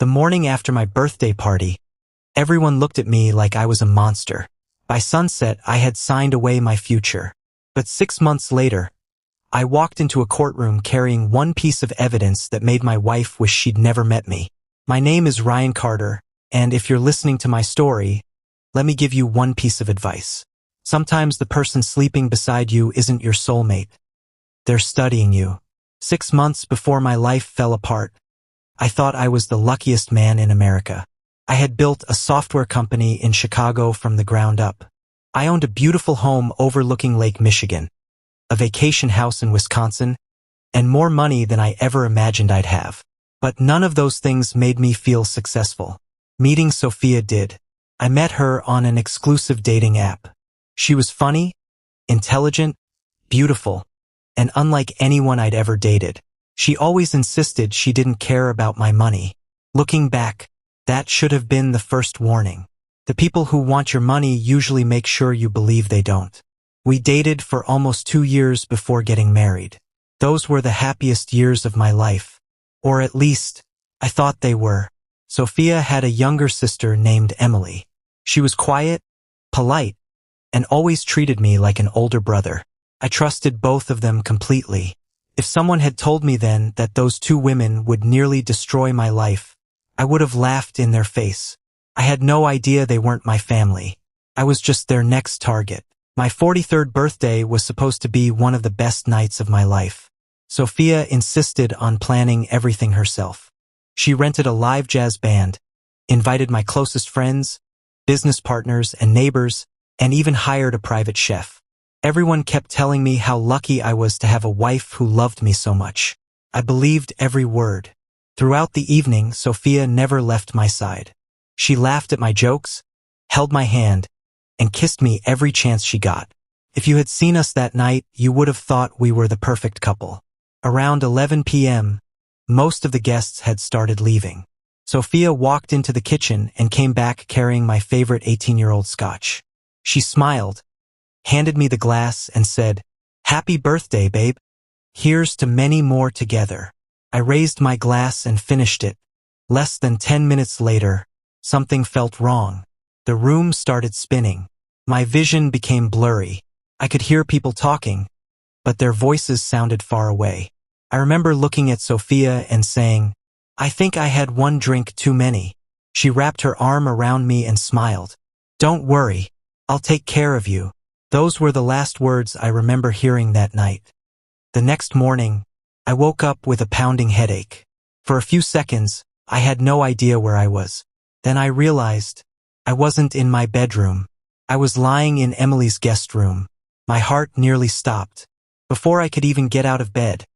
The morning after my birthday party, everyone looked at me like I was a monster. By sunset, I had signed away my future. But 6 months later, I walked into a courtroom carrying one piece of evidence that made my wife wish she'd never met me. My name is Ryan Carter, and if you're listening to my story, let me give you one piece of advice. Sometimes the person sleeping beside you isn't your soulmate. They're studying you. 6 months before my life fell apart, I thought I was the luckiest man in America. I had built a software company in Chicago from the ground up. I owned a beautiful home overlooking Lake Michigan, a vacation house in Wisconsin, and more money than I ever imagined I'd have. But none of those things made me feel successful. Meeting Sophia did. I met her on an exclusive dating app. She was funny, intelligent, beautiful, and unlike anyone I'd ever dated. She always insisted she didn't care about my money. Looking back, that should have been the first warning. The people who want your money usually make sure you believe they don't. We dated for almost 2 years before getting married. Those were the happiest years of my life. Or at least, I thought they were. Sophia had a younger sister named Emily. She was quiet, polite, and always treated me like an older brother. I trusted both of them completely. If someone had told me then that those 2 women would nearly destroy my life, I would have laughed in their face. I had no idea they weren't my family. I was just their next target. My 43rd birthday was supposed to be one of the best nights of my life. Sophia insisted on planning everything herself. She rented a live jazz band, invited my closest friends, business partners, and neighbors, and even hired a private chef. Everyone kept telling me how lucky I was to have a wife who loved me so much. I believed every word. Throughout the evening, Sophia never left my side. She laughed at my jokes, held my hand, and kissed me every chance she got. If you had seen us that night, you would have thought we were the perfect couple. Around 11 p.m., most of the guests had started leaving. Sophia walked into the kitchen and came back carrying my favorite 18-year-old scotch. She smiled, handed me the glass, and said, "Happy birthday, babe. Here's to many more together." I raised my glass and finished it. Less than 10 minutes later, something felt wrong. The room started spinning. My vision became blurry. I could hear people talking, but their voices sounded far away. I remember looking at Sophia and saying, "I think I had one drink too many." She wrapped her arm around me and smiled. "Don't worry, I'll take care of you." Those were the last words I remember hearing that night. The next morning, I woke up with a pounding headache. For a few seconds, I had no idea where I was. Then I realized I wasn't in my bedroom. I was lying in Emily's guest room. My heart nearly stopped. Before I could even get out of bed,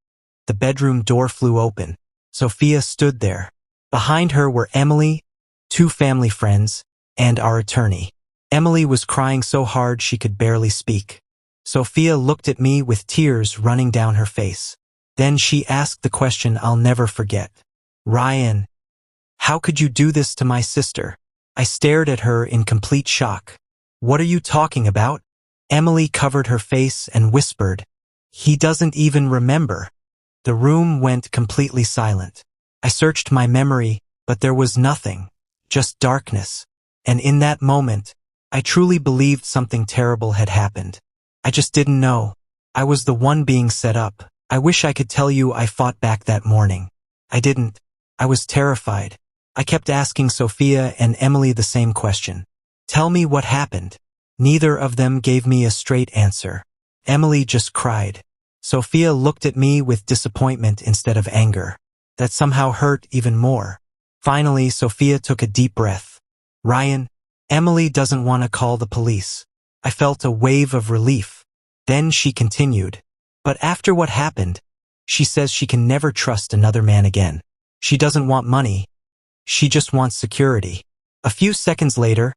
the bedroom door flew open. Sophia stood there. Behind her were Emily, 2 family friends, and our attorney. Emily was crying so hard she could barely speak. Sophia looked at me with tears running down her face. Then she asked the question I'll never forget. "Ryan, how could you do this to my sister?" I stared at her in complete shock. "What are you talking about?" Emily covered her face and whispered, "He doesn't even remember." The room went completely silent. I searched my memory, but there was nothing, just darkness. And in that moment, I truly believed something terrible had happened. I just didn't know. I was the one being set up. I wish I could tell you I fought back that morning. I didn't. I was terrified. I kept asking Sophia and Emily the same question. "Tell me what happened." Neither of them gave me a straight answer. Emily just cried. Sophia looked at me with disappointment instead of anger. That somehow hurt even more. Finally, Sophia took a deep breath. "Ryan, Emily doesn't want to call the police." I felt a wave of relief. Then she continued. "But after what happened, she says she can never trust another man again. She doesn't want money. She just wants security." A few seconds later,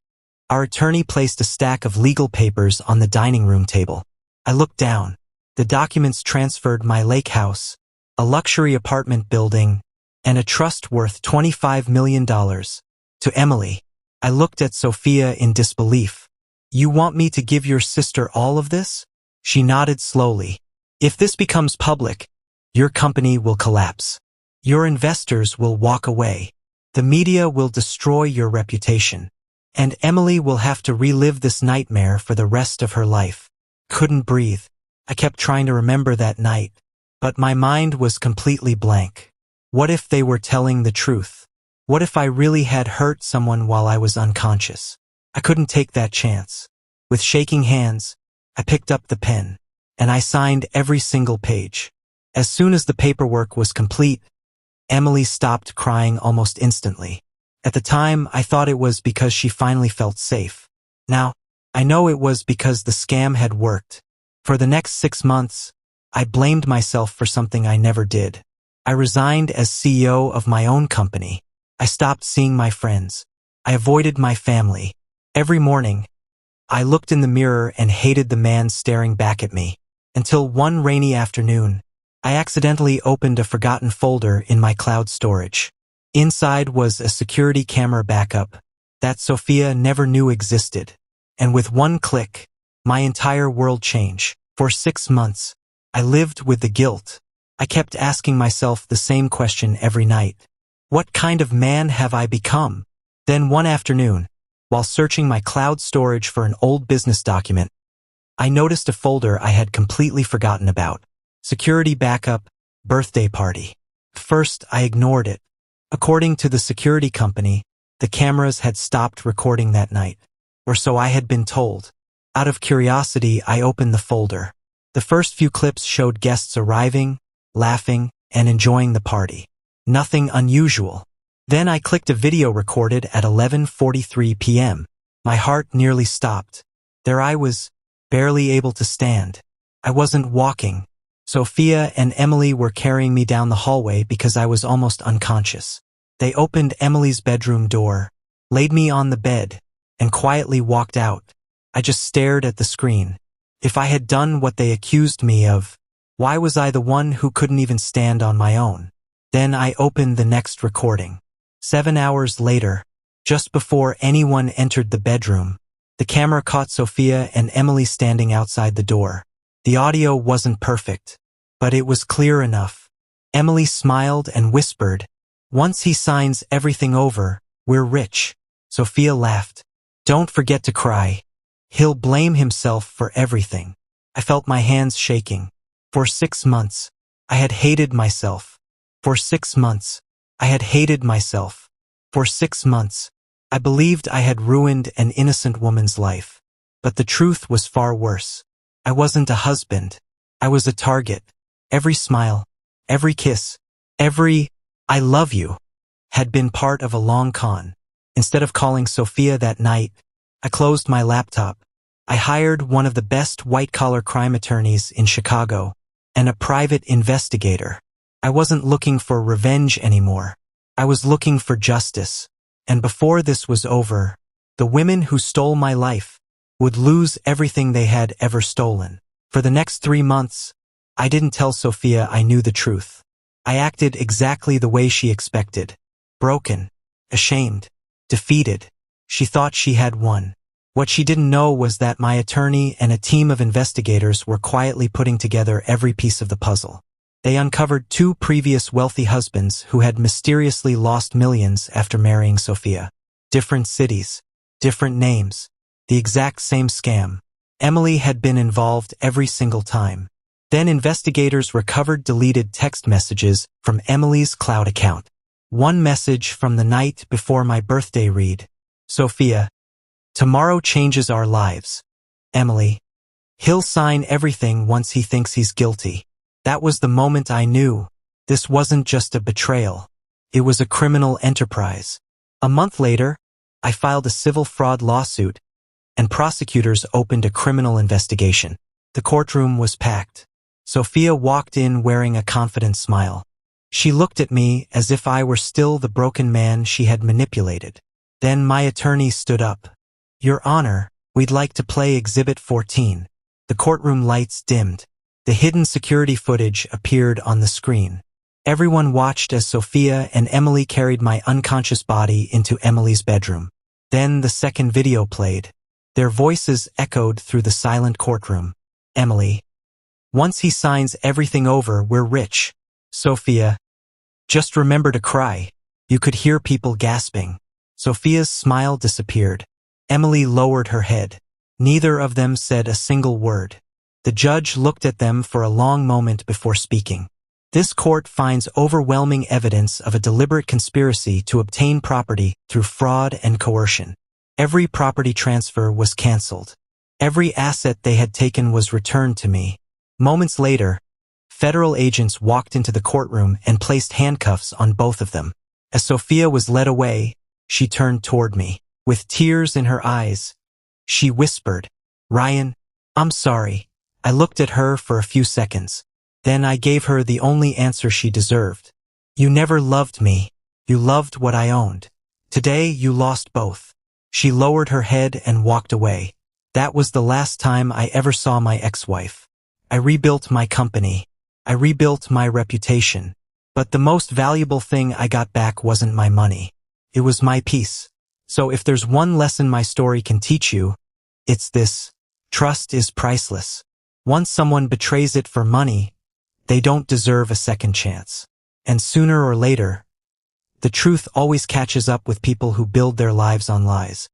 our attorney placed a stack of legal papers on the dining room table. I looked down. The documents transferred my lake house, a luxury apartment building, and a trust worth $25 million to Emily. I looked at Sophia in disbelief. "You want me to give your sister all of this?" She nodded slowly. "If this becomes public, your company will collapse. Your investors will walk away. The media will destroy your reputation. And Emily will have to relive this nightmare for the rest of her life. Couldn't breathe. I kept trying to remember that night, but my mind was completely blank. What if they were telling the truth? What if I really had hurt someone while I was unconscious? I couldn't take that chance. With shaking hands, I picked up the pen, and I signed every single page. As soon as the paperwork was complete, Emily stopped crying almost instantly. At the time, I thought it was because she finally felt safe. Now, I know it was because the scam had worked. For the next 6 months, I blamed myself for something I never did. I resigned as CEO of my own company. I stopped seeing my friends. I avoided my family. Every morning, I looked in the mirror and hated the man staring back at me. Until one rainy afternoon, I accidentally opened a forgotten folder in my cloud storage. Inside was a security camera backup that Sophia never knew existed. And with one click, my entire world changed. For 6 months, I lived with the guilt. I kept asking myself the same question every night. What kind of man have I become? Then one afternoon, while searching my cloud storage for an old business document, I noticed a folder I had completely forgotten about. Security backup, birthday party. First, I ignored it. According to the security company, the cameras had stopped recording that night. Or so I had been told. Out of curiosity, I opened the folder. The first few clips showed guests arriving, laughing, and enjoying the party. Nothing unusual. Then I clicked a video recorded at 11:43 p.m. My heart nearly stopped. There I was, barely able to stand. I wasn't walking. Sophia and Emily were carrying me down the hallway because I was almost unconscious. They opened Emily's bedroom door, laid me on the bed, and quietly walked out. I just stared at the screen. If I had done what they accused me of, why was I the one who couldn't even stand on my own? Then I opened the next recording. 7 hours later, just before anyone entered the bedroom, the camera caught Sophia and Emily standing outside the door. The audio wasn't perfect, but it was clear enough. Emily smiled and whispered, "Once he signs everything over, we're rich." Sophia laughed. "Don't forget to cry. He'll blame himself for everything." I felt my hands shaking. For 6 months, I had hated myself. For 6 months, I had hated myself. For 6 months, I believed I had ruined an innocent woman's life. But the truth was far worse. I wasn't a husband. I was a target. Every smile, every kiss, every "I love you" had been part of a long con. Instead of calling Sophia that night, I closed my laptop. I hired one of the best white-collar crime attorneys in Chicago and a private investigator. I wasn't looking for revenge anymore. I was looking for justice. And before this was over, the women who stole my life would lose everything they had ever stolen. For the next 3 months, I didn't tell Sophia I knew the truth. I acted exactly the way she expected. Broken, ashamed, defeated. She thought she had won. What she didn't know was that my attorney and a team of investigators were quietly putting together every piece of the puzzle. They uncovered 2 previous wealthy husbands who had mysteriously lost millions after marrying Sophia. Different cities, different names, the exact same scam. Emily had been involved every single time. Then investigators recovered deleted text messages from Emily's cloud account. One message from the night before my birthday read, "Sophia, tomorrow changes our lives. Emily, he'll sign everything once he thinks he's guilty." That was the moment I knew. This wasn't just a betrayal. It was a criminal enterprise. A month later, I filed a civil fraud lawsuit, and prosecutors opened a criminal investigation. The courtroom was packed. Sophia walked in wearing a confident smile. She looked at me as if I were still the broken man she had manipulated. Then my attorney stood up. "Your Honor, we'd like to play Exhibit 14. The courtroom lights dimmed. The hidden security footage appeared on the screen. Everyone watched as Sophia and Emily carried my unconscious body into Emily's bedroom. Then the second video played. Their voices echoed through the silent courtroom. Emily, "Once he signs everything over, we're rich." Sophia, "Just remember to cry." You could hear people gasping. Sophia's smile disappeared. Emily lowered her head. Neither of them said a single word. The judge looked at them for a long moment before speaking. This court finds overwhelming evidence of a deliberate conspiracy to obtain property through fraud and coercion. Every property transfer was canceled. Every asset they had taken was returned to me. Moments later, federal agents walked into the courtroom and placed handcuffs on both of them. As Sophia was led away, she turned toward me. With tears in her eyes, she whispered, "Ryan, I'm sorry." I looked at her for a few seconds. Then I gave her the only answer she deserved. "You never loved me. You loved what I owned. Today you lost both." She lowered her head and walked away. That was the last time I ever saw my ex-wife. I rebuilt my company. I rebuilt my reputation. But the most valuable thing I got back wasn't my money. It was my peace. So if there's one lesson my story can teach you, it's this: trust is priceless. Once someone betrays it for money, they don't deserve a second chance. And sooner or later, the truth always catches up with people who build their lives on lies.